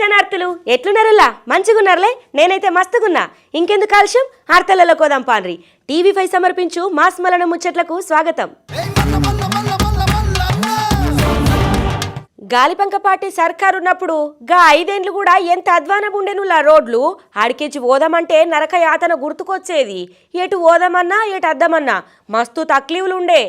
శనార్థులు ఎట్లున్నారులా మంచిగున్నారులే నేనైతే మస్తుగున్నా ఇంకెందుకు ఆలస్యం ఆర్తలలో కోదాం పాన్రి టీవీ5 సమర్పించు మాస్ మలన ముచ్చట్లకు స్వాగతం గాలిపంక పార్టీ సర్కారు ఉన్నప్పుడు గా 5 ఏళ్లు కూడా ఎంత అధ్వానం ఉండేనులా రోడ్లు ఆడికెచ్చి ఓదామంటే నరక యాతన గుర్తుకొచ్చేది ఎటు ఓదామన్నా ఎటు అద్దమన్నా మస్తు తక్లీవులు ఉండే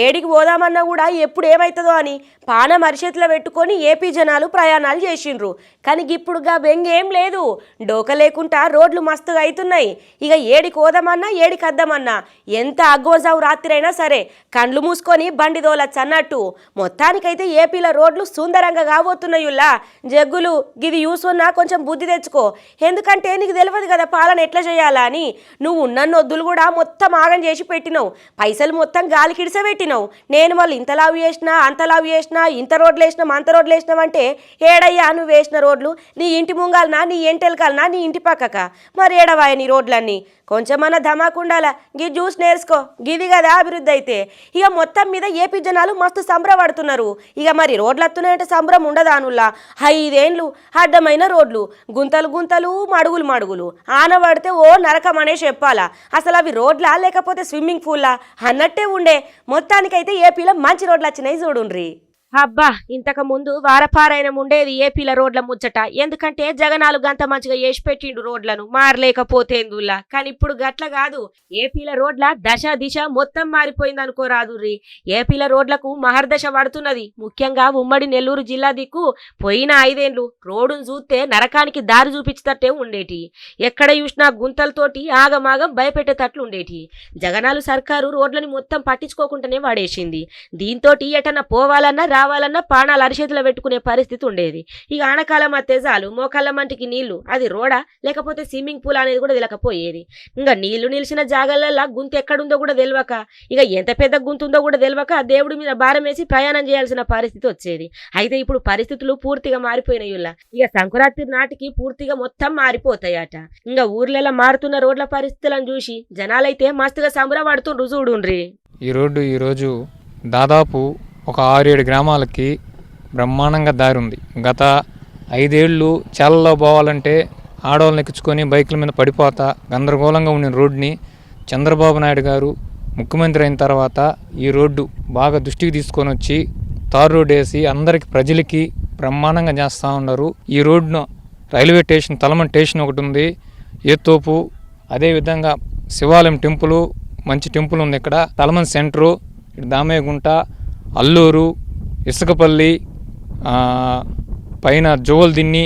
ఏడికి ఓదామన్నా కూడా ఎప్పుడు ఏమవుతుందో అని పానం అరిచేతిలో పెట్టుకొని ఏపీ జనాలు ప్రయాణాలు చేసిండ్రు కానీ ఇప్పుడు గా బెంగేం లేదు డోక లేకుండా రోడ్లు మస్తుగా అవుతున్నాయి ఇక ఏడికి ఓదామన్నా ఏడికి అద్దమన్నా ఎంత అగ్గోజావు రాత్రైనా సరే కండ్లు మూసుకొని బండి దోలచ్చు అన్నట్టు మొత్తానికైతే ఏపీలో రోడ్లు సుందరంగా కాబోతున్నాయుల్లా జగ్గులు గిది యూసున్నా కొంచెం బుద్ధి తెచ్చుకో ఎందుకంటే నీకు తెలియదు కదా పాలన ఎట్లా చేయాలా అని నువ్వు ఉన్న నొద్దులు కూడా మొత్తం ఆగం చేసి పెట్టినావు పైసలు మొత్తం గాలికి ఇడిసబెట్టినావు నేను వాళ్ళు ఇంత లావు చేసినా అంత లావు చేసినా ఇంత రోడ్లు వేసినాం అంత రోడ్లు వేసినావంటే ఏడయ్యా నువ్వు వేసిన రోడ్లు నీ ఇంటి ముంగాలనా నీ ఎంటెలకాలనా నీ ఇంటి పక్కక మరి ఏడవాయ నీ రోడ్లన్నీ కొంచెమన్నా ధమాకుండాలా గి జ్యూస్ నేర్చుకో గిది కదా అభివృద్ధి అయితే ఇక మొత్తం మీద ఏపీ జనాలు మస్తు సంబరపడుతున్నారు ఇక మరి రోడ్లు వస్తున్నాయంటే సంబరం ఉండదానుల్లా 5 ఏళ్ళు అడ్డమైన రోడ్లు గుంతలు గుంతలు మడుగులు మడుగులు ఆనబడితే ఓ నరకం అనే చెప్పాలా అసలు అవి రోడ్లా లేకపోతే స్విమ్మింగ్ పూల్లా అన్నట్టే ఉండే మొత్తానికైతే ఏపీలో మంచి రోడ్లు వచ్చినాయి చూడుండ్రి అబ్బా ఇంతకు ముందు వారపారాయణం ఉండేది ఏపీల రోడ్ల ముచ్చట ఎందుకంటే జగనాలు గంత మంచిగా వేసి పెట్టిండు రోడ్లను మారలేకపోతే ఎందుల్లా కానీ ఇప్పుడు గట్ల కాదు ఏపీల రోడ్ల దశ దిశ మొత్తం మారిపోయింది అనుకోరాదుర్రి ఏపీల రోడ్లకు మహర్దశ పడుతున్నది ముఖ్యంగా ఉమ్మడి నెల్లూరు జిల్లా దిక్కు పోయిన 5 ఏళ్లు రోడ్డును చూస్తే నరకానికి దారి చూపించేటట్టే ఉండేటి ఎక్కడ చూసినా గుంతలతోటి ఆగమాగం భయపెట్టేటట్లు ఉండేటి జగనాలు సర్కారు రోడ్లని మొత్తం పట్టించుకోకుండానే వాడేసింది దీంతో ఎటన్నా పోవాలన్నా రావాలన్నా పానాలు అరిచేతిలో పెట్టుకునే పరిస్థితి ఉండేది ఇక ఆనకాలం అత్తే చాలు మోకాళ్ళ మంటికి నీళ్లు అది రోడా లేకపోతే స్విమ్మింగ్ పూల్ అనేది కూడా తెలియకపోయేది ఇంకా నీళ్లు నిలిచిన జాగాలల్లో గుంత ఎక్కడుందో కూడా తెలియక ఇక ఎంత పెద్ద గుంతుందో కూడా తెలియక దేవుడి మీద భారం వేసి ప్రయాణం చేయాల్సిన పరిస్థితి వచ్చేది అయితే ఇప్పుడు పరిస్థితులు పూర్తిగా మారిపోయినాయిలా ఇక సంక్రాంతి నాటికి పూర్తిగా మొత్తం మారిపోతాయట ఇంకా ఊర్లలో మారుతున్న రోడ్ల పరిస్థితులను చూసి జనాలైతే మస్తుగా సంబరపడుతుండ్రు చూడుండ్రి ఈ రోడ్డు ఈరోజు దాదాపు ఒక 6-7 గ్రామాలకి బ్రహ్మాండంగా దారి ఉంది. గత 5 ఏళ్ళు చాలలో పోవాలంటే ఆడవాళ్ళని ఎక్కించుకొని బైకుల మీద పడిపోతా గందరగోళంగా ఉన్న రోడ్ని చంద్రబాబు నాయుడు గారు ముఖ్యమంత్రి అయిన తర్వాత ఈ రోడ్డు బాగా దృష్టికి తీసుకొని వచ్చి తారు రోడ్డు వేసి అందరికి ప్రజలకి బ్రహ్మాండంగా చేస్తూ ఉన్నారు. ఈ రోడ్డును రైల్వే స్టేషన్ తలమన్ స్టేషన్ ఒకటి ఉంది, ఏతోపు, అదేవిధంగా శివాలయం టెంపుల్, మంచి టెంపుల్ ఉంది ఇక్కడ, తలమన్ సెంటరు, దామేగుంట, అల్లూరు, ఇసుకపల్లి, పైన జోవల్దిన్ని,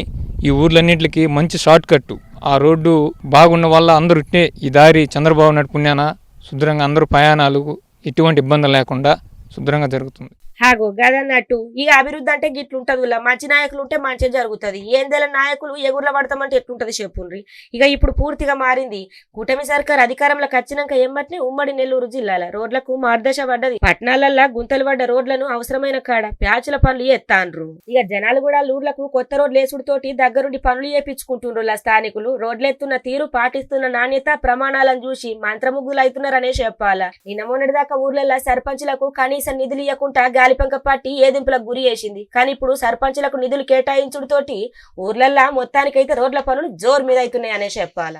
ఈ ఊర్లన్నింటికి మంచి షార్ట్ కట్టు. ఆ రోడ్డు బాగున్న వల్ల అందరూ ఇట్టే ఈ దారి చంద్రబాబు నాయుడు పుణ్యాన శుభ్రంగా అందరూ ప్రయాణాలు ఎటువంటి ఇబ్బంది లేకుండా శుభ్రంగా జరుగుతుంది. హాగో గదన్నట్టు ఇక అభివృద్ధి అంటే గిట్లుంటది మంచి నాయకులు ఉంటే మంచిగా జరుగుతుంది. ఏందెల నాయకులు ఎగుర్ల పడతామంటే ఎట్లుంటది చెప్పుండ్రి. ఇక ఇప్పుడు పూర్తిగా మారింది. కూటమి సర్కార్ అధికారంలోకి వచ్చినాక ఎమ్మటినే ఉమ్మడి నెల్లూరు జిల్లాల రోడ్లకు మార్దశ పడ్డది. పట్టణాలల్లో గుంతలు పడ్డ రోడ్లను అవసరమైన కాడ ప్యాచుల పనులు ఎత్తాండ్రు. ఇక జనాలు కూడా లూర్లకు కొత్త రోడ్లు వేసుడుతోటి దగ్గరుండి పనులు చేపించుకుంటుండ్రు. స్థానికులు రోడ్లెత్తున్న తీరు, పాటిస్తున్న నాణ్యత ప్రమాణాలను చూసి మంత్రముగ్గులు అవుతున్నారనే చెప్పాలా. నిన్న మొన్నటి దాకా ఊర్లలో సర్పంచులకు కనీస నిధులు ఇవ్వకుండా గాలిపంక పార్టీ ఏదింపులకు గురి చేసింది. కానీ ఇప్పుడు సర్పంచులకు నిధులు కేటాయించుడుతోటి ఊర్లల్లా మొత్తానికైతే రోడ్ల పనులు జోరు మీద అవుతున్నాయనే చెప్పాలా.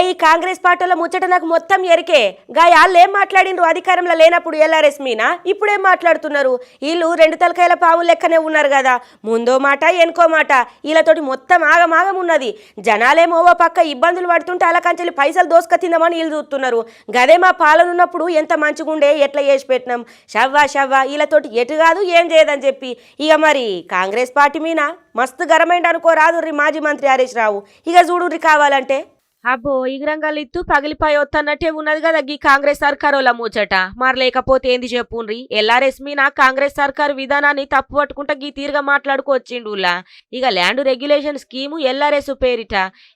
ఈ కాంగ్రెస్ పార్టీల ముచ్చట నాకు మొత్తం ఎరికే. గాయాళ్ళు ఏం మాట్లాడిండ్రు అధికారంలో లేనప్పుడు ఎల్ఆర్ఎస్ మీనా, ఇప్పుడేం మాట్లాడుతున్నారు. వీళ్ళు 2 తలకాయల పాము లెక్కనే ఉన్నారు కదా, ముందో మాట ఎనుకో మాట, వీళ్ళతోటి మొత్తం ఆగమాగం ఉన్నది. జనాలేమో ఓ పక్క ఇబ్బందులు పడుతుంటే అలకంచెలి పైసలు దోసుక తిందామని వీళ్ళు చూస్తున్నారు. గదే మా పాలన ఉన్నప్పుడు ఎంత మంచిగుండే, ఎట్లా చేసి పెట్టినాం, షవ్వా వీళ్ళతోటి ఎటు కాదు ఏం చేయదని చెప్పి ఇక మరి కాంగ్రెస్ పార్టీ మీద మస్తు గరమైంది అనుకోరాదు మాజీ మంత్రి హరీష్ రావు. ఇక చూడుర్రి కావాలంటే అబ్బో ఇగరంగాలు ఇత్తు పగిలిపోయి వస్తున్నట్టే ఉన్నది కదా ఈ కాంగ్రెస్ సర్కారోల ముచ్చట. మరి లేకపోతే ఏంది చెప్పుండ్రి. ఎల్ఆర్ఎస్ మీనా కాంగ్రెస్ సర్కారు విధానాన్ని తప్పు పట్టుకుంటా గీ తీరుగా మాట్లాడుకొచ్చిండులా. ఇక ల్యాండ్ రెగ్యులేషన్ స్కీము ఎల్ఆర్ఎస్ పేరిట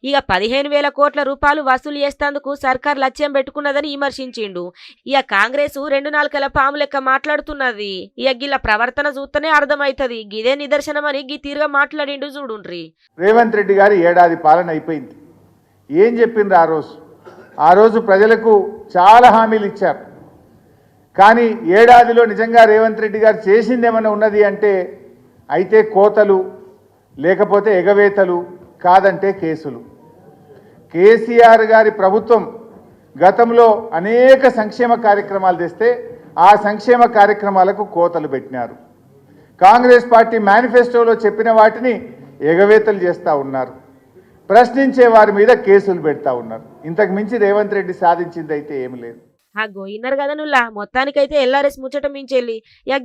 ఇక 15,000 కోట్ల రూపాయలు వసూలు చేస్తేందుకు సర్కారు లక్ష్యం పెట్టుకున్నదని విమర్శించిండు. ఇక కాంగ్రెస్ 2 నాలుకల పాము లెక్క మాట్లాడుతున్నది. ఇక గిల్ల ప్రవర్తన చూస్తేనే అర్థమైతది గిదే నిదర్శనమని గీ తీరుగా మాట్లాడిండు చూడుండ్రి. రేవంత్ రెడ్డి గారి ఏడాది పాలన అయిపోయింది. ఏం చెప్పిండ్రు ఆ రోజు ప్రజలకు చాలా హామీలు ఇచ్చారు. కానీ ఏడాదిలో నిజంగా రేవంత్ రెడ్డి గారు చేసింది ఏమైనా ఉన్నది అంటే అయితే కోతలు, లేకపోతే ఎగవేతలు, కాదంటే కేసులు. కేసీఆర్ గారి ప్రభుత్వం గతంలో అనేక సంక్షేమ కార్యక్రమాలు తెస్తే ఆ సంక్షేమ కార్యక్రమాలకు కోతలు పెట్టినారు. కాంగ్రెస్ పార్టీ మేనిఫెస్టోలో చెప్పిన వాటిని ఎగవేతలు చేస్తూ ఉన్నారు. ప్రశ్నించే వారి మీద కేసులు పెడతా ఉన్నారు. ఇంతకు మించి రేవంత్ రెడ్డి సాధించింది అయితే ఏమి లేదు. ఇన్నారు కదా నుల్లా, మొత్తానికైతే ఎల్ఆర్ఎస్ ముచ్చట మించెళ్ళి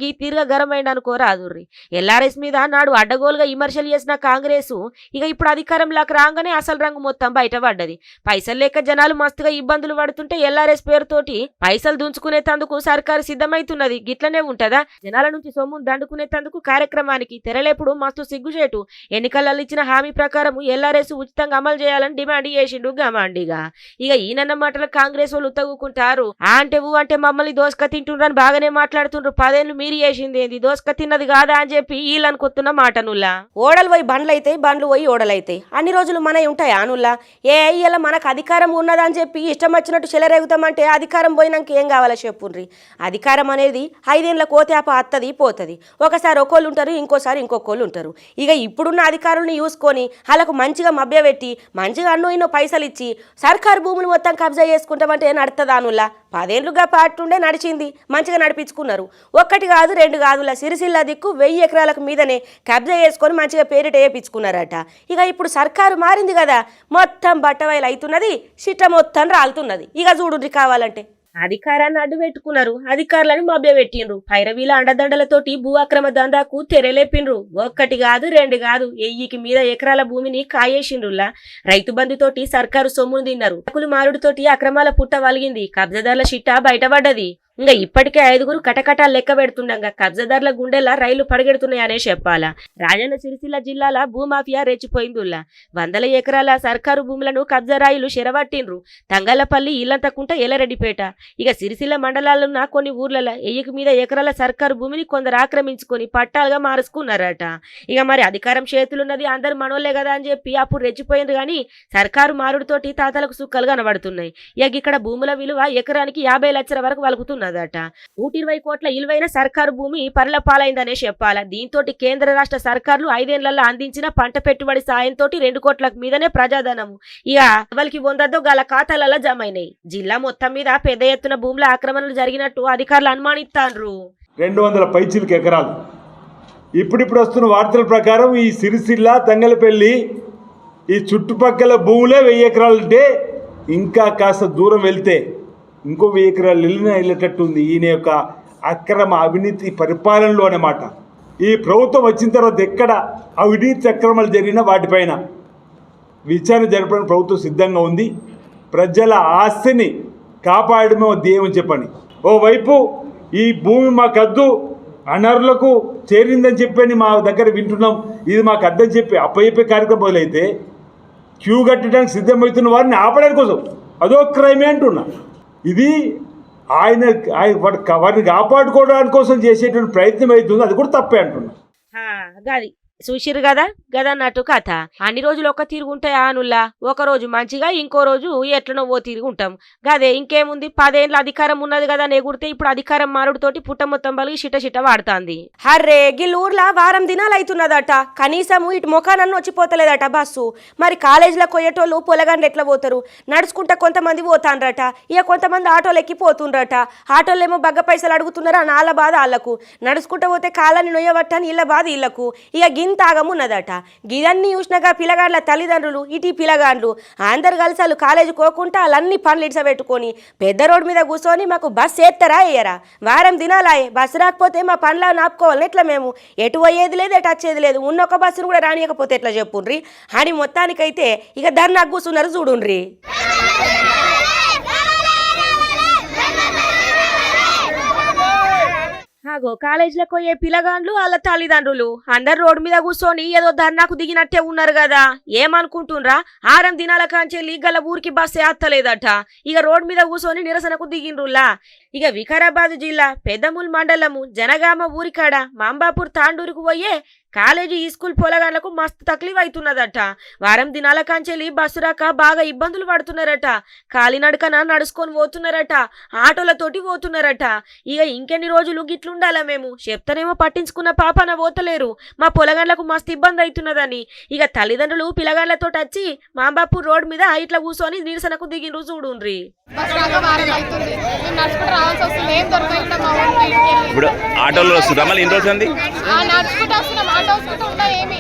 గీ తీరుగా గరమైంది అనుకో రాదుర్రి. ఎల్ఆర్ఎస్ మీద నాడు అడ్డగోలుగా విమర్శలు చేసిన కాంగ్రెస్ ఇప్పుడు అధికారంలోకి రాగానే అసలు రంగు మొత్తం బయటపడ్డది. పైసలు లేక జనాలు మస్తుగా ఇబ్బందులు పడుతుంటే ఎల్ఆర్ఎస్ పేరుతోటి పైసలు దుంచుకునేందుకు సర్కారు సిద్ధమైతున్నది. గిట్లనే ఉంటదా? జనాల నుంచి సొమ్మును దండుకునేందుకు కార్యక్రమానికి తెరలేపుడు మస్తు సిగ్గుచేటు. ఎన్నికలలో ఇచ్చిన హామీ ప్రకారం ఎల్ఆర్ఎస్ ఉచితంగా అమలు చేయాలని డిమాండ్ చేసిండు గమాండిగా. ఈయనన్న మాటలు కాంగ్రెస్ వాళ్ళు తగ్గుకుంటారు. అంటే మమ్మల్ని దోసక తింటుండ్రని బాగానే మాట్లాడుతుండ్రు. 10 ఏళ్ళు మీరు చేసింది ఏంది, దోసక తిన్నది కాదా అని చెప్పి వీళ్ళు అనుకుంటున్న మాట నుల్లా. ఓడలు పోయి బండ్లు అయితాయి, బండ్లు పోయి ఓడలైతాయి. అన్ని రోజులు మనవి ఉంటాయా నుల్లా? ఇలా మనకు అధికారం ఉన్నదని చెప్పి ఇష్టం వచ్చినట్టు చెలరేగుతామంటే అధికారం పోయినాక ఏం కావాలో చెప్పుండ్రి. అధికారం అనేది 5 ఏళ్ళ కోతేప అత్తది పోతుంది. ఒకసారి ఒకళ్ళు ఉంటారు, ఇంకోసారి ఇంకొకళ్ళు ఉంటారు. ఇప్పుడున్న అధికారులను చూసుకొని వాళ్ళకు మంచిగా మభ్యపెట్టి మంచిగా అన్నో పైసలు ఇచ్చి సర్కారు భూములు మొత్తం కబ్జా చేసుకుంటామంటే నడుతుందా నుల్లా? 10 ఏళ్ళుగా పాటుండే నడిచింది, మంచిగా నడిపించుకున్నారు. 1 కాదు 2 కాదులా సిరిసిల్ల దిక్కు 1000 ఎకరాలకు మీదనే కబ్జా చేసుకొని మంచిగా పేరిట వేయించుకున్నారట. ఇప్పుడు సర్కారు మారింది కదా, మొత్తం బట్టవైలు అవుతున్నది, చిట్ట మొత్తం రాలుతున్నది. చూడుండ్రి కావాలంటే అధికారాన్ని అడ్డు పెట్టుకున్నారు, అధికారులను మభ్యపెట్టిండ్రు. పైరవీల అండదండలతోటి భూ అక్రమ దందాకు తెరలేపిండ్రు. 1 కాదు 2 కాదు 1000కి మీద ఎకరాల భూమిని కాయేసిండ్రులా. రైతు బంధుతోటి సర్కారు సొమ్మును తిన్నారు. అకులు మారుడుతోటి అక్రమాల పుట్ట వలిగింది. కబ్జాదారుల చిట్టా బయటపడ్డది. ఇప్పటికే 5గురు కటకటాలు లెక్క పెడుతుండగా కబ్జాదారుల గుండెలా రైలు పడగెడుతున్నాయనే చెప్పాలా. రాజన్న సిరిసిల్ల జిల్లాల భూమాఫియా రెచ్చిపోయిందుల్లా. 100 ఎకరాల సర్కారు భూములను కబ్జా రాయిలు చెరవట్టిండ్రు. తంగళ్లపల్లి, ఇల్లంతకుంట, ఎల్లరెడ్డిపేట సిరిసిల్ల మండలాలున్న కొన్ని ఊర్లలో 1000కి మీద ఎకరాల సర్కారు భూమిని కొందరు ఆక్రమించుకొని పట్టాలుగా మార్చుకున్నారట. మరి అధికారం చేతులున్నది అందరు మనోళ్లే కదా అని చెప్పి అప్పుడు రెచ్చిపోయింది. కానీ సర్కారు మారుడుతోటి తాతలకు సుక్కలు కనబడుతున్నాయి. ఇక్కడ భూముల విలువ ఎకరానికి 50 లక్షల వరకు వలుకుతున్నారు. 120 కోట్ల విలువైన సర్కారు భూమి పర్ల పాలైందనే చెప్పాలా. దీంతో కేంద్ర రాష్ట్ర సర్కార్లు 5 ఏళ్లలో అందించిన పంట పెట్టుబడి సాయంతో 2 కోట్ల మీదనే ప్రజాధనము ఎవరికి పొందద్దో గల ఖాతాలలో జమైనాయి. జిల్లా మొత్తం మీద పెద్ద ఎత్తున భూముల ఆక్రమణలు జరిగినట్టు అధికారులు అనుమానిస్తారు. 200 పైచిలకు ఎకరాలు. ఇప్పుడిప్పుడు వస్తున్న వార్తల ప్రకారం ఈ సిరిసిల్ల, తంగలపల్లి ఈ చుట్టుపక్కల భూములే 1000 ఎకరాలు అంటే ఇంకా కాస్త దూరం వెళ్తే ఇంకో 1000 ఎకరాలు వెళ్ళేటట్టు ఉంది ఈయన యొక్క అక్రమ అవినీతి పరిపాలనలో అన్నమాట. ఈ ప్రభుత్వం వచ్చిన తర్వాత ఎక్కడ అవినీతి అక్రమాలు జరిగినా వాటిపైన విచారణ జరపడానికి ప్రభుత్వం సిద్ధంగా ఉంది. ప్రజల ఆస్తిని కాపాడమే ధ్యేయం చెప్పండి. ఓవైపు ఈ భూమి మాకద్దు, అనర్హులకు చేరిందని చెప్పని మా దగ్గర వింటున్నాం, ఇది మాకు అర్థం చెప్పి అప్పచెప్పే కార్యక్రమం మొదలైతే క్యూ కట్టడానికి సిద్ధమవుతున్న వారిని ఆపడానికి కోసం అదో క్రైమే అంటున్నా. ఇది వారిని కాపాడుకోవడానికి కోసం చేసేటువంటి ప్రయత్నం అవుతుంది, అది కూడా తప్పే అంటున్నా. గది చూసిరు కదా గదన్నట్టు కథ. అన్ని రోజులు ఒక్క తిరుగుంటాయా అనుల్లా? ఒక రోజు మంచిగా, ఇంకో రోజు ఎట్లనో ఓ తిరుగుంటాం. గదే ఇంకేముంది, 10 ఏళ్ళ అధికారం ఉన్నది కదా నెగుడితే ఇప్పుడు అధికారం మారుడుతోటి పుట్ట మొత్తం బలిగి చిట్ట వాడుతాంది. హర్రే గిల్లూర్లా వారం దినాలు అవుతున్నదట, కనీసం ఇటు ముఖానన్ను వచ్చిపోతలేదట బస్సు. మరి కాలేజీలో కొయ్యేటోళ్ళు పొలగాండ్లు ఎట్లా పోతారు? నడుచుకుంటా కొంతమంది పోతాండ్రట, కొంతమంది ఆటోలు ఎక్కిపోతుండ్రట. ఆటోలేమో బగ్గ పైసలు అడుగుతున్నారా, నాళ్ళ బాధ వాళ్ళకు. నడుచుకుంటా పోతే కాలాన్ని నొయ్యబట్టని ఇళ్ళ బాధ ఇళ్లకు. తాగమున్నదట. గిదన్నీ చూసినాక పిల్లగాండ్ల తల్లిదండ్రులు, ఇటు పిల్లగాండ్లు అందరు కలిసి వాళ్ళు కాలేజీ పోకుండా వాళ్ళన్ని పనులు ఇడ్సబెట్టుకొని పెద్ద రోడ్డు మీద కూర్చొని మాకు బస్సు ఎత్తరా వేయరా? వారం దినాలాయే బస్సు రాకపోతే మా పనులు నాపుకోవాలని ఎట్లా? మేము ఎటు పోయేది లేదు, ఎటు వచ్చేది లేదు. ఉన్న ఒక బస్సును కూడా రానియకపోతే ఎట్లా చెప్పుండ్రి అని మొత్తానికైతే ధర్నాకు కూర్చున్నారు చూడుండ్రి. కాలేజీలకు పోయే పిల్లగాండ్లు వాళ్ళ తల్లిదండ్రులు అందరు రోడ్డు మీద కూర్చొని ఏదో ధర్నాకు దిగినట్టే ఉన్నారు కదా. ఏమనుకుంటుండ్రా? 6 దినాల కాంచెల్లి గల ఊరికి బస్సు ఎత్తలేదట. రోడ్డు మీద కూర్చొని నిరసనకు దిగిండ్రులా. ఇక వికారాబాద్ జిల్లా పెద్దమూల్ మండలము జనగామ ఊరికాడ మాంబాపూర్ తాండూరుకు పోయే కాలేజీ స్కూల్ పొలగాళ్లకు మస్తు తక్లీఫ్ అవుతున్నదట. వారం దినాల కాంచెలి బస్సు రాక బాగా ఇబ్బందులు పడుతున్నారట. కాలినడకన నడుచుకొని పోతున్నారట, ఆటోలతోటి పోతున్నారట. ఇక ఇంకెన్ని రోజులు గిట్లుండాలా మేము చెప్తానేమో పట్టించుకున్న పాపన పోతలేరు. మా పొలగాళ్లకు మస్తు ఇబ్బంది అవుతున్నదని ఇక తల్లిదండ్రులు పిల్లగాళ్లతో వచ్చి మాంబాపూర్ రోడ్ మీద ఇట్లా కూర్చొని నిరసనకు దిగినరు చూడుండ్రి. ఇప్పుడు ఆటోలో వస్తుందా మళ్ళీ ఇన్ని రోజులు ఉంది నడుచుకుంటూ వస్తున్నాం. ఆటో వస్తుంటే ఉందా ఏమి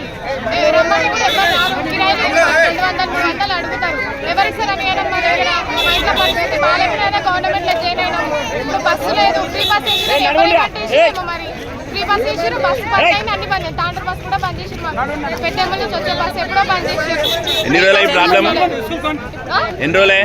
రమ్మని కూడా ఎవరు రారు. కిరాయిలు 200-300 అడుగుతారు. ఎవరిస్తారని మా దగ్గర మా ఇంట్లో పరిస్థితి బాగాలేకపోయినా గవర్నమెంట్లో జాయిన్ అయినాము. ఇప్పుడు బస్సు లేదు. ఫ్రీ బస్ వేసినాము. మరి ఫ్రీ బస్ వేసారు. బస్సు బంద్ అయింది. అన్ని బంద్ అయింది. తాండ్ర బస్ కూడా బంద్ చేసారు. మాకు పెట్టేమల్ నుంచి వచ్చే బస్సు ఎప్పుడో బంద్ చేసారు. ఎన్ని రోజులు ఈ ప్రాబ్లం ఎన్ని రోజులే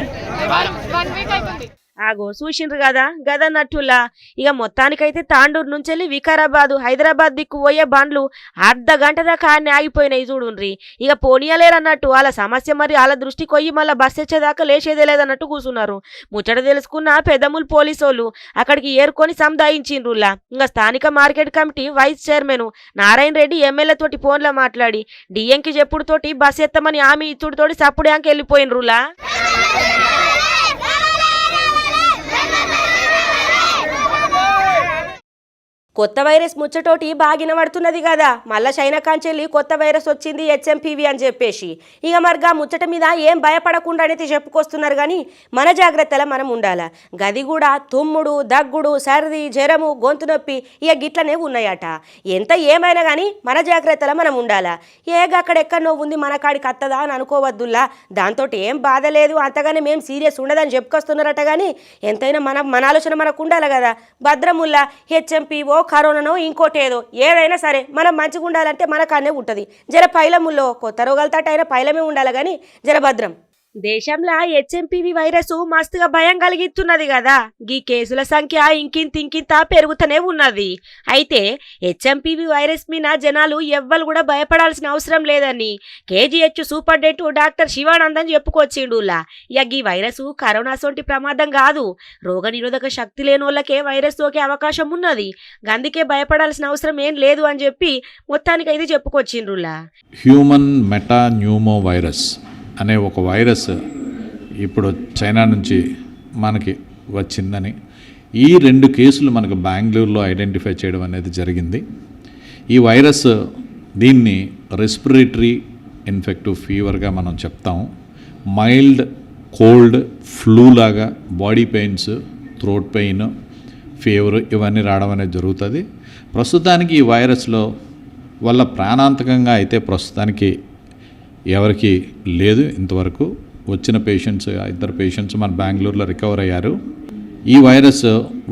1 వీక్ అవుతుంది. ఆగో చూసిండ్రు కదా గదన్నట్టులా. ఇక మొత్తానికైతే తాండూరు నుంచి వెళ్ళి వికారాబాదు హైదరాబాద్ దిక్కు పోయే బండ్లు అర్ధ గంట దాకా ఆగిపోయినాయి చూడుండ్రి. ఇక పోనీయలేరన్నట్టు వాళ్ళ సమస్య. మరి వాళ్ళ దృష్టికి పోయి మళ్ళీ బస్సు వచ్చేదాకా లేచేదే లేదన్నట్టు కూర్చున్నారు. ముచ్చట తెలుసుకున్న పెద్దమూలు పోలీసోళ్ళు అక్కడికి ఏరుకొని సంధాయించిండ్రులా. ఇంకా స్థానిక market committee vice chairman Narayana Reddy MLA తోటి ఫోన్లో మాట్లాడి డిఎంకి చెప్పుడుతోటి బస్సు ఎత్తమని హామీ ఇచ్చుడుతోటి సప్పుడాంకి వెళ్ళిపోయినరులా. కొత్త వైరస్ ముచ్చటోటి బాగిన పడుతున్నది కదా. మళ్ళా చైనా కాంచెల్లి కొత్త వైరస్ వచ్చింది హెచ్ఎంపీవీ అని చెప్పేసి ఇక మరిగా ముచ్చట మీద ఏం భయపడకుండా అనేది చెప్పుకొస్తున్నారు. కానీ మన జాగ్రత్తలో మనం ఉండాలా. గది కూడా తుమ్ముడు, దగ్గుడు, సర్ది, జ్వరము, గొంతు నొప్పి ఇక గిట్లనే ఉన్నాయట. ఎంత ఏమైనా కానీ మన జాగ్రత్తలో మనం ఉండాలా. అక్కడెక్కడో ఉంది మన కాడికి అత్తదా అని అనుకోవద్దుల్లా. దాంతో ఏం బాధ లేదు, అంతగానే మేము సీరియస్ ఉండదని చెప్పుకొస్తున్నారట. కానీ ఎంతైనా మన ఆలోచన మనకు ఉండాలి కదా. భద్రముల్లా హెచ్ఎంపీఓ కరోనానో ఇంకోటేదో ఏదైనా సరే మనం మంచిగా ఉండాలంటే మనకన్నే ఉంటుంది. జర పైలముల్లో కొత్త రోగాలతో అయినా పైలమే ఉండాలి. కానీ జర భద్రం. దేశంలో హెచ్ఎంపీవీ వైరస్ మస్తుగా భయం కలిగిస్తున్నది కదా. ఈ కేసుల సంఖ్య ఇంకింత పెరుగుతూనే ఉన్నది. అయితే హెచ్ఎంపీవీ వైరస్ మీద జనాలు ఎవ్వరు కూడా భయపడాల్సిన అవసరం లేదని కేజీహెచ్ సూపరింటెండెంట్ డాక్టర్ శివానందన్ చెప్పుకొచ్చిండులా. ఈ వైరస్ కరోనా సోంటి ప్రమాదం కాదు. రోగనిరోధక శక్తి లేని వాళ్ళకే వైరస్ సోకే అవకాశం ఉన్నది. అందుకే భయపడాల్సిన అవసరం ఏం లేదు అని చెప్పి మొత్తానికి అయితే చెప్పుకొచ్చిండ్రులా. హ్యూమన్ మెటాన్యూమో వైరస్ అనే ఒక వైరస్ ఇప్పుడు చైనా నుంచి మనకి వచ్చిందని ఈ 2 కేసులు మనకు బెంగళూరులో ఐడెంటిఫై చేయడం అనేది జరిగింది. ఈ వైరస్ దీన్ని రెస్పిరేటరీ ఇన్ఫెక్టివ్ ఫీవర్గా మనం చెప్తాము. మైల్డ్ కోల్డ్ ఫ్లూ లాగా body pains, throat pain, fever ఇవన్నీ రావడం అనేది జరుగుతుంది. ప్రస్తుతానికి ఈ వైరస్లో వల్ల ప్రాణాంతకంగా అయితే ప్రస్తుతానికి ఎవరికి లేదు. ఇంతవరకు వచ్చిన పేషెంట్స్ 2 పేషెంట్స్ మన బెంగళూరులో రికవర్ అయ్యారు. ఈ వైరస్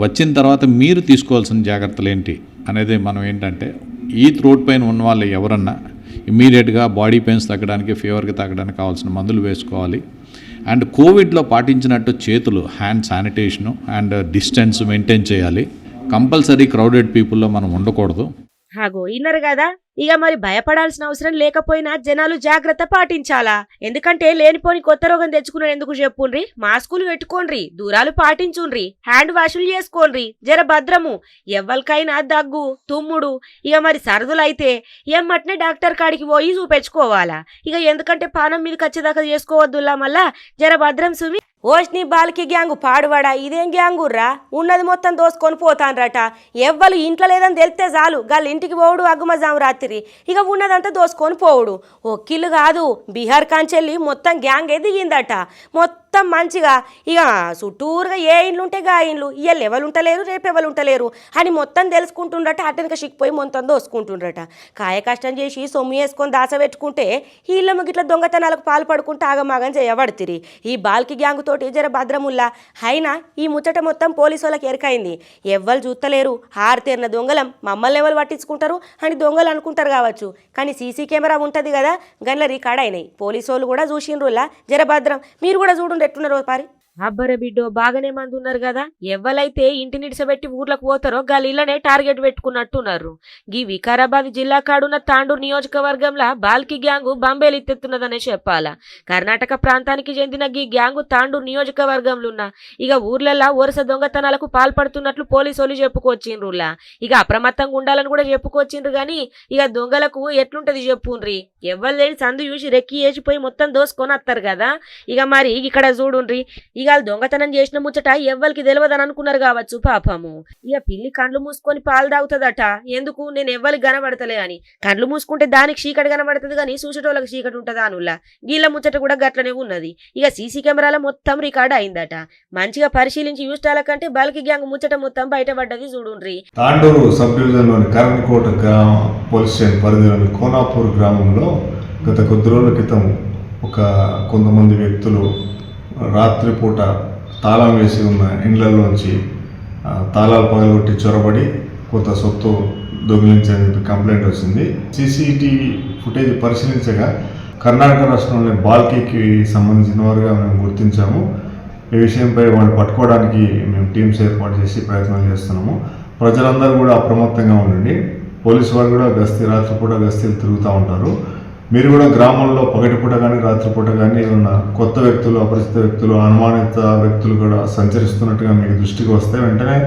వచ్చిన తర్వాత మీరు తీసుకోవాల్సిన జాగ్రత్తలు ఏంటి అనేది మనం ఏంటంటే ఈ థ్రోట్ పెయిన్ ఉన్న వాళ్ళు ఎవరన్నా ఇమ్మీడియట్గా బాడీ పెయిన్స్ తగ్గడానికి, ఫీవర్కి తగ్గడానికి కావాల్సిన మందులు వేసుకోవాలి. అండ్ కోవిడ్లో పాటించినట్టు చేతులు hand sanitation and distance maintain చేయాలి. కంపల్సరీ క్రౌడెడ్ పీపుల్లో మనం ఉండకూడదు. హాగో ఇన్నరు కదా. ఇక మరి భయపడాల్సిన అవసరం లేకపోయినా జనాలు జాగ్రత్త పాటించాలా. ఎందుకంటే లేనిపోని కొత్త రోగం తెచ్చుకున్నాడు ఎందుకు చెప్పుండ్రి. మాస్కులు పెట్టుకోండ్రి, దూరాలు పాటించుండ్రి, హ్యాండ్ వాషులు చేసుకోండ్రి. జర భద్రము. ఎవ్వరికైనా దగ్గు, తుమ్ముడు, ఇక మరి సరదులు అయితే ఎమ్మటనే డాక్టర్ కాడికి పోయి చూపెట్టుకోవాలా. ఇక ఎందుకంటే పానం మీదకి వచ్చేదాకా చేసుకోవద్దులా. మళ్ళా జర భద్రం సుమి. ఓష్ని బాల్కి గ్యాంగు పాడువాడా. ఇదేం గ్యాంగుర్రా, ఉన్నది మొత్తం దోసుకొని పోతాన్రట. ఎవ్వరు ఇంట్లో లేదని తెలితే చాలు గాళ్ళు ఇంటికి పోవుడు అగ్గుమజాము రాత్రి. ఇక ఉన్నదంతా దోసుకొని పోవుడు. ఒక్కిళ్ళు కాదు, బీహార్ కాంచెల్లి మొత్తం గ్యాంగే దిగిందట. మొత్తం మంచిగా ఇక చుట్టూరుగా ఏ ఇండ్లు ఉంటే గా ఇండ్లు, ఇవాళ ఎవరుంటలేరు రేపు ఎవరుంటలేరు అని మొత్తం తెలుసుకుంటుండట. అటెనక సిక్కిపోయి మొత్తం దోసుకుంటుండ్రట. కాయ కష్టం చేసి సొమ్ము వేసుకొని దాచబెట్టుకుంటే వీళ్ళమ్మ గిట్ల దొంగతనాలకు పాల్పడుకుంటే ఆగమాగం చేయబడుతుంది. ఈ బాల్కి గ్యాంగు తోటి జర భద్రముల్లా. అయినా ఈ ముచ్చట మొత్తం పోలీసు వాళ్ళకి ఎరకైంది. ఎవ్వరు చూస్తలేరు. హారతేరిన దొంగలం మమ్మల్ని ఎవరు పట్టించుకుంటారు అని దొంగలు అనుకుంటారు కావచ్చు. కానీ సీసీ కెమెరా ఉంటుంది కదా, గన్ల రికార్డ్ అయినాయి. పోలీసు వాళ్ళు కూడా చూసిండ్రులా. జర భద్రం. మీరు కూడా చూడండి ఎట్టున్నారో పారి. అబ్బర బిడ్డో బాగానే మంది ఉన్నారు కదా. ఎవ్వలైతే ఇంటి నిడిసబెట్టి ఊర్లకు పోతారో గలీలనే టార్గెట్ పెట్టుకున్నట్టున్నారు. గీ వికారాబాద్ జిల్లా కాడున్న తాండూరు నియోజకవర్గంలో బాల్కి గ్యాంగు బంబేలు ఎత్తెత్తున్నదనే చెప్పాలా. కర్ణాటక ప్రాంతానికి చెందిన గీ గ్యాంగు తాండూరు నియోజకవర్గంలో ఉన్న ఇక ఊర్లల్లో వరుస దొంగతనాలకు పాల్పడుతున్నట్లు పోలీసులు చెప్పుకొచ్చిండ్రులా. ఇక అప్రమత్తంగా ఉండాలని కూడా చెప్పుకొచ్చిండ్రు గాని ఇక దొంగలకు ఎట్లుంటది చెప్పుండ్రి. ఎవ్వరు లేని సందు చూసి రెక్కి వేసిపోయి మొత్తం దోసుకొని వస్తారు కదా. ఇక మరి ఇక్కడ చూడుండ్రి, ఇక దొంగతనం చేసిన ముచ్చట ఎవ్వరికి తెలియదని అనుకున్నారు కావచ్చు పాపము. ఇక పిల్లి కండ్లు మూసుకొని పాలు తాగుతుందట. ఎందుకు నేను ఎవ్వరికి కనబడతలే అని. కండ్లు మూసుకుంటే దానికి చీకటి కనబడుతుంది కానీ చూసేటోళ్ళకి చీకటి ఉంటుందా అనులా. గీళ్ళ ముచ్చట కూడా గట్లనే ఉన్నది. ఇక సీసీ కెమెరాల మొత్తం రికార్డ్ అయిందట. మంచిగా పరిశీలించి యూస్టాల కంటే బల్కి గ్యాంగ్ ముచ్చట మొత్తం బయటపడ్డది చూడుండ్రి. తాండూరు సబ్ డివిజన్లోని కరణ్కోట పోలీస్ స్టేషన్ పరిధిలోని కోనాపూర్ గ్రామంలో గత కొద్ది రోజుల క్రితం కొంతమంది వ్యక్తులు రాత్రిపూట తాళం వేసి ఉన్న ఇండ్లలోంచి తాళాలు పగలగొట్టి చొరబడి కొంత సొత్తు దొంగిలించని కంప్లైంట్ వచ్చింది. సీసీటీవీ ఫుటేజ్ పరిశీలించగా కర్ణాటక రాష్ట్రంలోని బాల్కీకి సంబంధించిన వారుగా మేము గుర్తించాము. ఈ విషయంపై వాళ్ళు పట్టుకోవడానికి మేము టీమ్స్ ఏర్పాటు చేసి ప్రయత్నం చేస్తున్నాము. ప్రజలందరూ కూడా అప్రమత్తంగా ఉండండి. పోలీసు వారు కూడా రాత్రిపూట గస్తీలు తిరుగుతూ ఉంటారు. మీరు కూడా గ్రామంలో పగటిపూట కానీ రాత్రిపూట కానీ ఏమన్నా కొత్త వ్యక్తులు, అపరిచిత వ్యక్తులు, అనుమానిత వ్యక్తులు కూడా సంచరిస్తున్నట్టుగా మీకు దృష్టికి వస్తే వెంటనే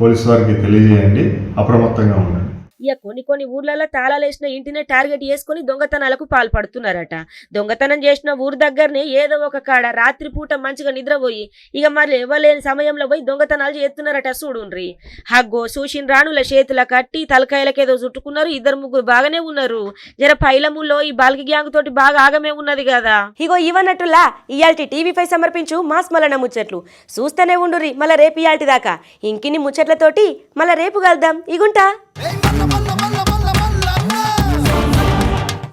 పోలీసు వారికి తెలియజేయండి. అప్రమత్తంగా ఉండండి. ఇక కొన్ని ఊర్లలో తాళాలేసిన ఇంటినే టార్గెట్ చేసుకుని దొంగతనాలకు పాల్పడుతున్నారట. దొంగతనం చేసిన ఊరు దగ్గరనే ఏదో ఒక కాడ రాత్రిపూట మంచిగా నిద్రపోయి ఇక మరి ఇవ్వలేని సమయంలో పోయి దొంగతనాలు చేస్తున్నారట. చూడుండ్రి, హగ్గో చూసిన రాణుల చేతుల కట్టి తలకాయలకేదో చుట్టుకున్నారు. 2-3 బాగానే ఉన్నారు. జర పైలముల్లో ఈ బాల్కి గ్యాంగ్ తోటి బాగా ఆగమే ఉన్నది కదా. ఇగో ఇవన్నట్టులా ఇయాల్టి టీవీ5 సమర్పించు మాస్ మలన ముచ్చట్లు చూస్తూనే ఉండుర్రి. మళ్ళీ రేపు ఇయాల్టి దాకా ఇంకిన్ని ముచ్చట్లతోటి మళ్ళీ రేపు కలుద్దాం. ఇగుంటా.